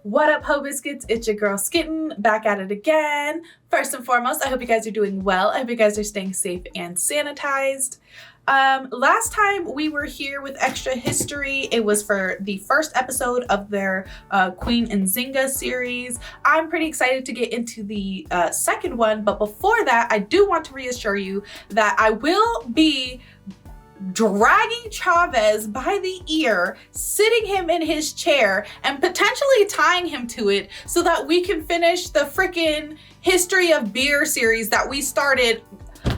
What up, Ho Biscuits? It's your girl Skitten, back at it again. First and foremost, I hope you guys are doing well. I hope you guys are staying safe and sanitized. Last time we were here with Extra History, it was for the first episode of their Queen Nzinga series. I'm pretty excited to get into the second one, but before that, I do want to reassure you that I will be dragging Chavez by the ear, sitting him in his chair, and potentially tying him to it so that we can finish the freaking History of Beer series that we started,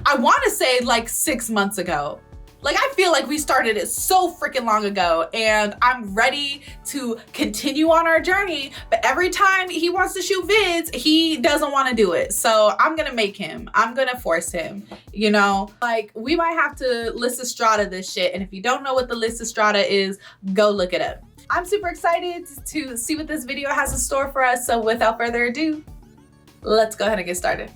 I want to say like 6 months ago. Like, I feel like we started it so freaking long ago, and I'm ready to continue on our journey, but every time he wants to shoot vids, he doesn't want to do it. So I'm gonna make him. I'm gonna force him, you know? Like, we might have to Lysistrata this shit, and if you don't know what the Lysistrata is, go look it up. I'm super excited to see what this video has in store for us, so without further ado, let's go ahead and get started.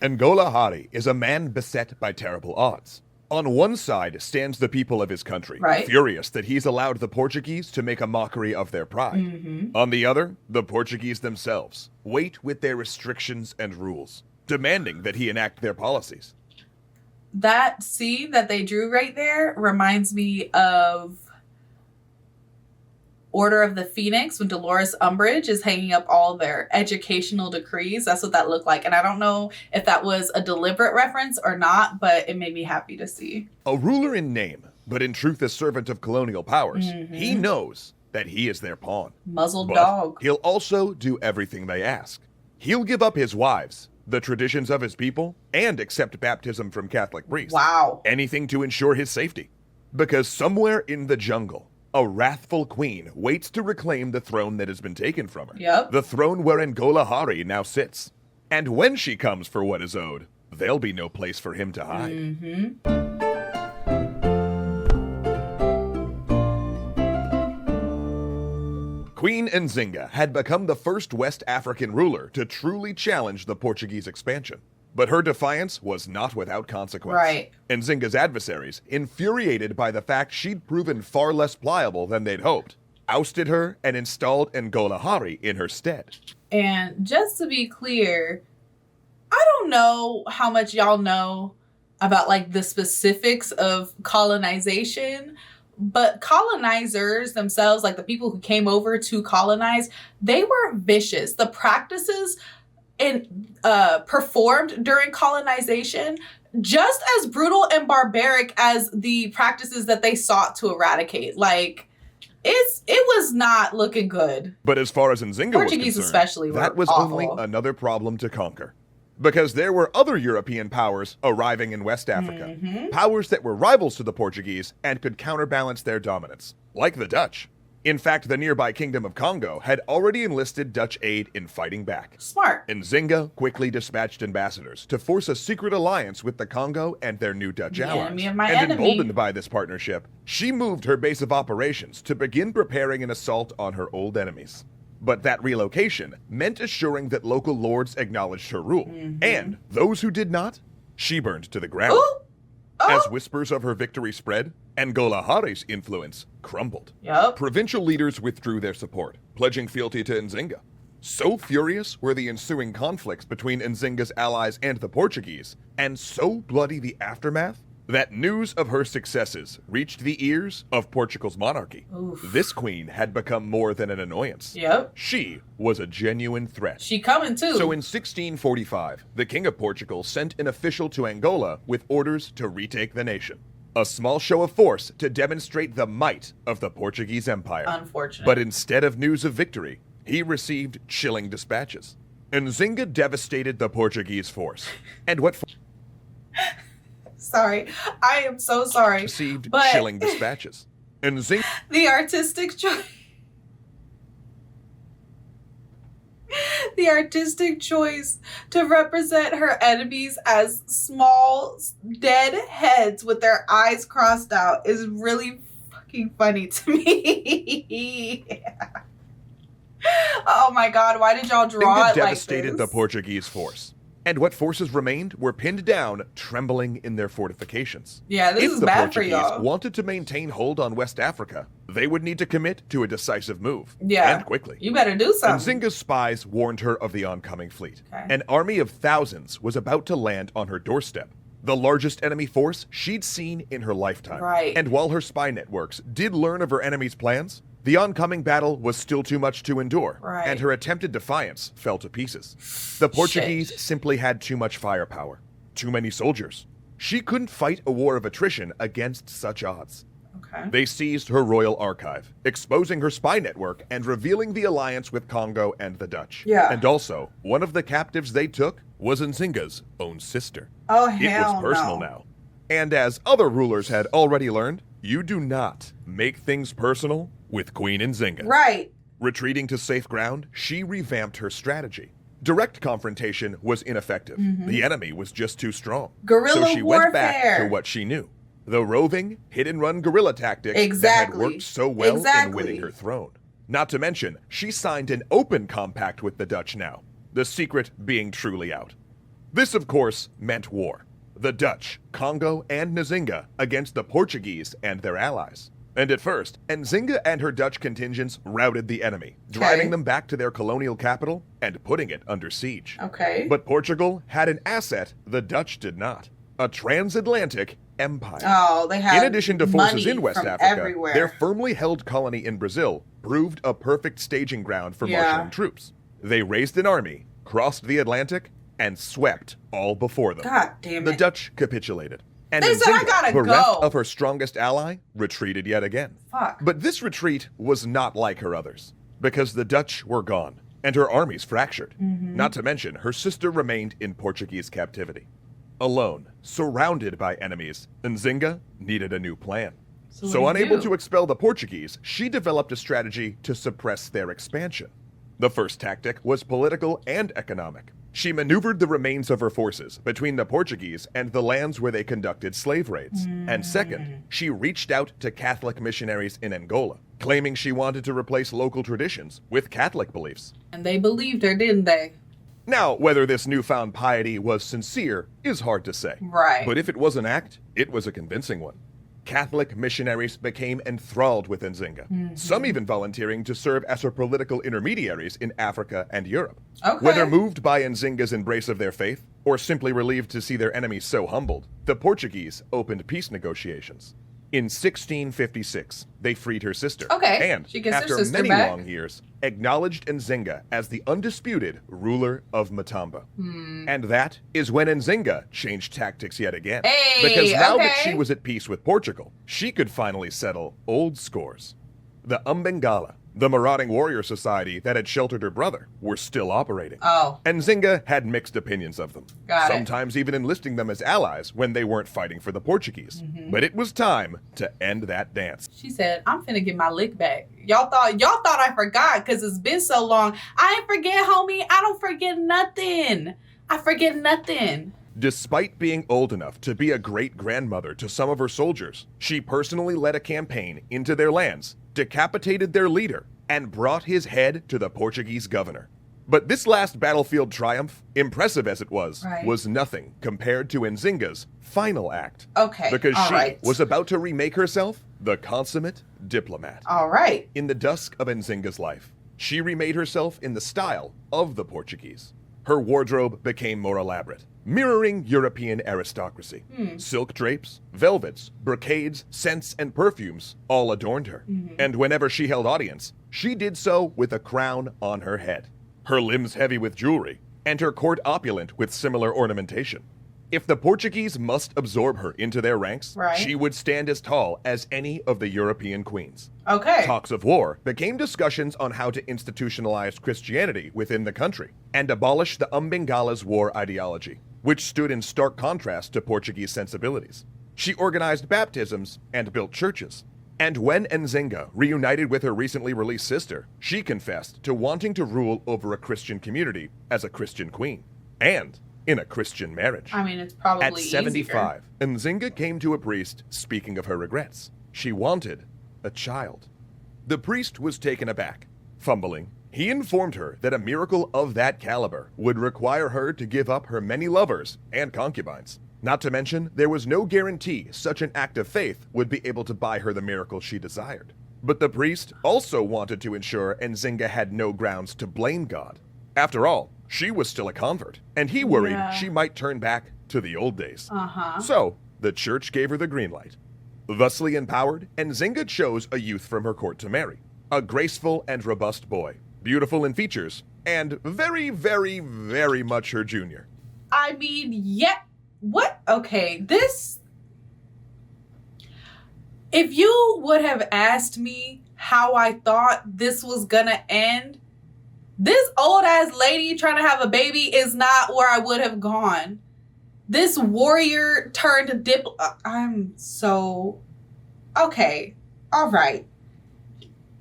Angola Hari is a man beset by terrible odds. On one side stands the people of his country, right, furious that he's allowed the Portuguese to make a mockery of their pride. On the other, the Portuguese themselves wait with their restrictions and rules, demanding that he enact their policies. That scene that they drew right there reminds me of Order of the Phoenix when Dolores Umbridge is hanging up all their educational decrees. That's what that looked like. And I don't know if that was a deliberate reference or not, but it made me happy to see. A ruler in name, but in truth a servant of colonial powers. He knows that he is their pawn. Muzzled but dog. He'll also do everything they ask. He'll give up his wives, the traditions of his people, and accept baptism from Catholic priests. Wow. Anything to ensure his safety. Because somewhere in the jungle, a wrathful queen waits to reclaim the throne that has been taken from her. Yep. The throne where Angola Hari now sits. And when she comes for what is owed, there'll be no place for him to hide. Queen Nzinga had become the first West African ruler to truly challenge the Portuguese expansion. But her defiance was not without consequence. Right. Nzinga's adversaries, infuriated by the fact she'd proven far less pliable than they'd hoped, ousted her and installed Angola Hari in her stead. And just to be clear, I don't know how much y'all know about like the specifics of colonization, but colonizers themselves, like the people who came over to colonize, they were vicious. The practices performed during colonization just as brutal and barbaric as the practices that they sought to eradicate. Like, it was not looking good. But as far as Nzinga Portuguese was concerned, especially were that was awful. only another problem to conquer. Because there were other European powers arriving in West Africa. Powers that were rivals to the Portuguese and could counterbalance their dominance, like the Dutch. In fact, the nearby Kingdom of Congo had already enlisted Dutch aid in fighting back. Smart. Nzinga quickly dispatched ambassadors to force a secret alliance with the Congo and their new Dutch allies. Enemy of my and enemy. emboldened by this partnership, she moved her base of operations to begin preparing an assault on her old enemies. But that relocation meant assuring that local lords acknowledged her rule. And those who did not, she burned to the ground. Ooh. As whispers of her victory spread, Angola Hari's influence crumbled. Yep. Provincial leaders withdrew their support, pledging fealty to Nzinga. So furious were the ensuing conflicts between Nzinga's allies and the Portuguese, and so bloody the aftermath, that news of her successes reached the ears of Portugal's monarchy. Oof. This queen had become more than an annoyance. Yep. She was a genuine threat. She coming too. So in 1645, the King of Portugal sent an official to Angola with orders to retake the nation. A small show of force to demonstrate the might of the Portuguese Empire. Unfortunate. But instead of news of victory, he received chilling dispatches. Nzinga devastated the Portuguese force. And what Sorry. I am so sorry. received but chilling dispatches. Nzinga the artistic choice. The artistic choice to represent her enemies as small, dead heads with their eyes crossed out is really fucking funny to me. Oh my god, why did y'all draw it like this? devastated the Portuguese force. and what forces remained were pinned down, trembling in their fortifications. Yeah, this is the bad for Portuguese y'all. wanted to maintain hold on West Africa, they would need to commit to a decisive move. Yeah. And quickly. You better do something. Nzinga's spies warned her of the oncoming fleet. Okay. An army of thousands was about to land on her doorstep. The largest enemy force she'd seen in her lifetime. Right. And while her spy networks did learn of her enemy's plans, the oncoming battle was still too much to endure, Right. and her attempted defiance fell to pieces. The Portuguese simply had too much firepower, too many soldiers. She couldn't fight a war of attrition against such odds. Okay. They seized her royal archive, exposing her spy network and revealing the alliance with Congo and the Dutch. Yeah. And also, one of the captives they took was Nzinga's own sister. Oh, It hell was personal no. now. And as other rulers had already learned, you do not make things personal with Queen Nzinga. Right. Retreating to safe ground, she revamped her strategy. Direct confrontation was ineffective. The enemy was just too strong. Guerrilla so she went back warfare. to what she knew. The roving, hit-and-run guerrilla tactics that Exactly. had worked so well Exactly. in winning her throne. Not to mention, she signed an open compact with the Dutch now, the secret being truly out. This, of course, meant war. The Dutch, Congo, and Nzinga against the Portuguese and their allies. And at first, Nzinga and her Dutch contingents routed the enemy, driving them back to their colonial capital and putting it under siege. Okay. But Portugal had an asset the Dutch did not: a transatlantic empire. Oh, they had In addition to forces money in West from Africa, everywhere. their firmly held colony in Brazil proved a perfect staging ground for marshaling troops. They raised an army, crossed the Atlantic, and swept all before them. God damn it. The Dutch capitulated. And They said, "I Nzinga, gotta bereft go." of her strongest ally, retreated yet again. Fuck. But this retreat was not like her others, because the Dutch were gone, and her armies fractured. Not to mention, her sister remained in Portuguese captivity. Alone, surrounded by enemies, Nzinga needed a new plan. So what So do you unable do? to expel the Portuguese, she developed a strategy to suppress their expansion. The first tactic was political and economic. She maneuvered the remains of her forces between the Portuguese and the lands where they conducted slave raids. And second, she reached out to Catholic missionaries in Angola, claiming she wanted to replace local traditions with Catholic beliefs. And they believed her, didn't they? Now, whether this newfound piety was sincere is hard to say. Right. But if it was an act, it was a convincing one. Catholic missionaries became enthralled with Nzinga, some even volunteering to serve as her political intermediaries in Africa and Europe. Okay. Whether moved by Nzinga's embrace of their faith, or simply relieved to see their enemies so humbled, the Portuguese opened peace negotiations. In 1656, they freed her sister, Okay, and, she gets her after sister many back. long years, acknowledged Nzinga as the undisputed ruler of Matamba. And that is when Nzinga changed tactics yet again. Hey, because now that okay. she was at peace with Portugal, she could finally settle old scores. The Umbengala, the marauding warrior society that had sheltered her brother, were still operating. Oh. Nzinga had mixed opinions of them, Got it. sometimes even enlisting them as allies when they weren't fighting for the Portuguese. But it was time to end that dance. She said, "I'm finna get my lick back. Y'all thought I forgot because it's been so long. I ain't forget, homie. I don't forget nothing. I forget nothing." Despite being old enough to be a great-grandmother to some of her soldiers, she personally led a campaign into their lands, decapitated their leader, and brought his head to the Portuguese governor. But this last battlefield triumph, impressive as it was Right. nothing compared to Nzinga's final act. Okay. Because all she right. was about to remake herself the consummate diplomat. All right. In the dusk of Nzinga's life, she remade herself in the style of the Portuguese. Her wardrobe became more elaborate, mirroring European aristocracy. Silk drapes, velvets, brocades, scents, and perfumes all adorned her. And whenever she held audience, she did so with a crown on her head, her limbs heavy with jewelry, and her court opulent with similar ornamentation. If the Portuguese must absorb her into their ranks, Right. she would stand as tall as any of the European queens. Okay. Talks of war became discussions on how to institutionalize Christianity within the country and abolish the Umbengala's war ideology, which stood in stark contrast to Portuguese sensibilities. She organized baptisms and built churches. And when Nzinga reunited with her recently released sister, she confessed to wanting to rule over a Christian community as a Christian queen, and in a Christian marriage. I mean, it's probably At 75, Nzinga came to a priest speaking of her regrets. She wanted a child. The priest was taken aback. Fumbling, He informed her that a miracle of that caliber would require her to give up her many lovers and concubines. Not to mention, there was no guarantee such an act of faith would be able to buy her the miracle she desired. But the priest also wanted to ensure Nzinga had no grounds to blame God. After all, she was still a convert, and he worried she might turn back to the old days. So, the church gave her the green light. Thusly empowered, Nzinga chose a youth from her court to marry. A graceful and robust boy, beautiful in features, and very, very, very much her junior. I mean, yeah. What? Okay, this... If you would have asked me how I thought this was gonna end, this old-ass lady trying to have a baby is not where I would have gone. This warrior turned I'm so... Okay, all right.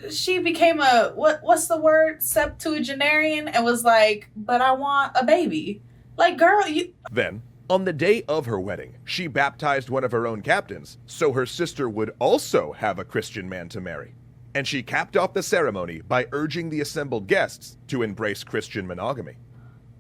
She became a, what's the word? Septuagenarian, and was like, but I want a baby. Like, girl, you... Then, on the day of her wedding, she baptized one of her own captains, so her sister would also have a Christian man to marry. And she capped off the ceremony by urging the assembled guests to embrace Christian monogamy.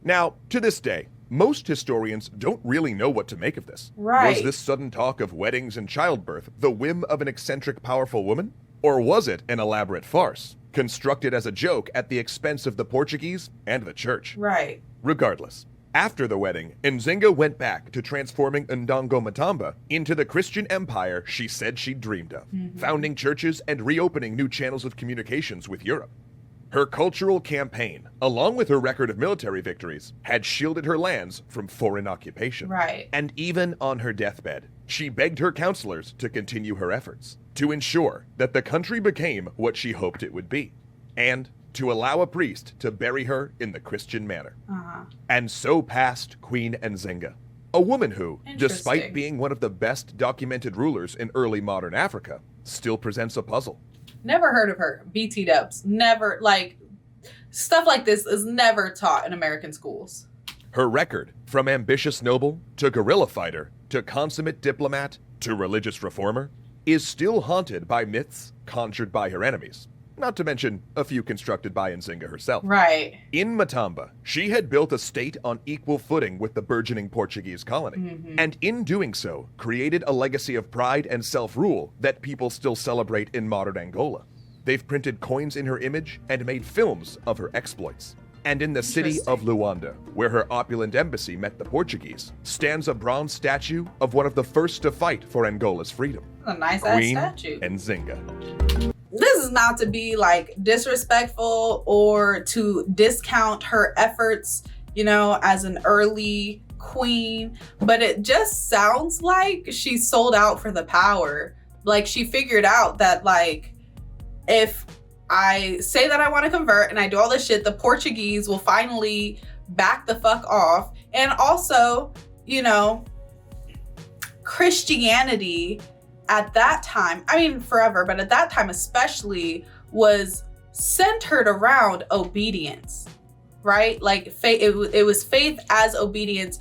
Now, to this day, most historians don't really know what to make of this. Right. Was this sudden talk of weddings and childbirth the whim of an eccentric, powerful woman? Or was it an elaborate farce, constructed as a joke at the expense of the Portuguese and the church? Right. Regardless, after the wedding, Nzinga went back to transforming Ndongo Matamba into the Christian empire she said she'd dreamed of, founding churches and reopening new channels of communications with Europe. Her cultural campaign, along with her record of military victories, had shielded her lands from foreign occupation. Right. And even on her deathbed, she begged her counselors to continue her efforts, to ensure that the country became what she hoped it would be, and to allow a priest to bury her in the Christian manner. And so passed Queen Nzinga, a woman who, despite being one of the best documented rulers in early modern Africa, still presents a puzzle. Never heard of her. BT dubs. Never, like, stuff like this is never taught in American schools. Her record, from ambitious noble to guerrilla fighter to consummate diplomat to religious reformer, is still haunted by myths conjured by her enemies. Not to mention a few constructed by Nzinga herself. Right. In Matamba, she had built a state on equal footing with the burgeoning Portuguese colony, and in doing so, created a legacy of pride and self-rule that people still celebrate in modern Angola. They've printed coins in her image and made films of her exploits. And in the city of Luanda, where her opulent embassy met the Portuguese, stands a bronze statue of one of the first to fight for Angola's freedom. A nice-ass Queen statue. Nzinga. This is not to be like disrespectful or to discount her efforts, you know, as an early queen, but it just sounds like she sold out for the power. Like she figured out that, like, if I say that I want to convert and I do all this shit, the Portuguese will finally back the fuck off. And also, you know, Christianity at that time, I mean forever, but at that time especially, was centered around obedience, right? Like faith, it was faith as obedience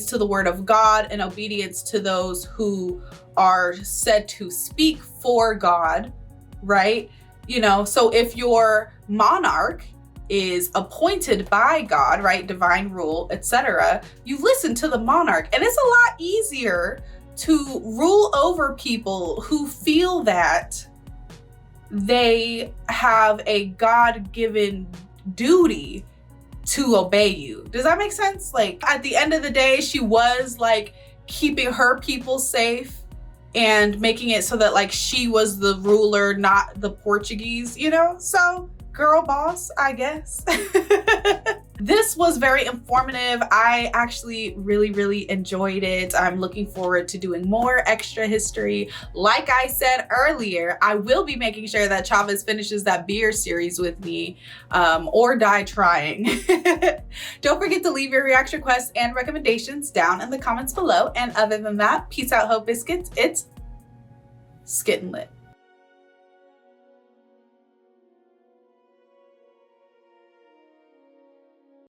to the word of God, and obedience to those who are said to speak for God, right? You know, so if your monarch is appointed by God, right, divine rule, etc., you listen to the monarch. And it's a lot easier to rule over people who feel that they have a God-given duty to obey you. Does that make sense? Like, at the end of the day, she was like keeping her people safe and making it so that like she was the ruler, not the Portuguese, you know? So girl boss, I guess. This was very informative. I actually really enjoyed it. I'm looking forward to doing more extra history. Like I said earlier, I will be making sure that Chavez finishes that beer series with me, or die trying. Don't forget to leave your reaction requests and recommendations down in the comments below. And other than that, peace out, Hope Biscuits. It's Skittin' Lit.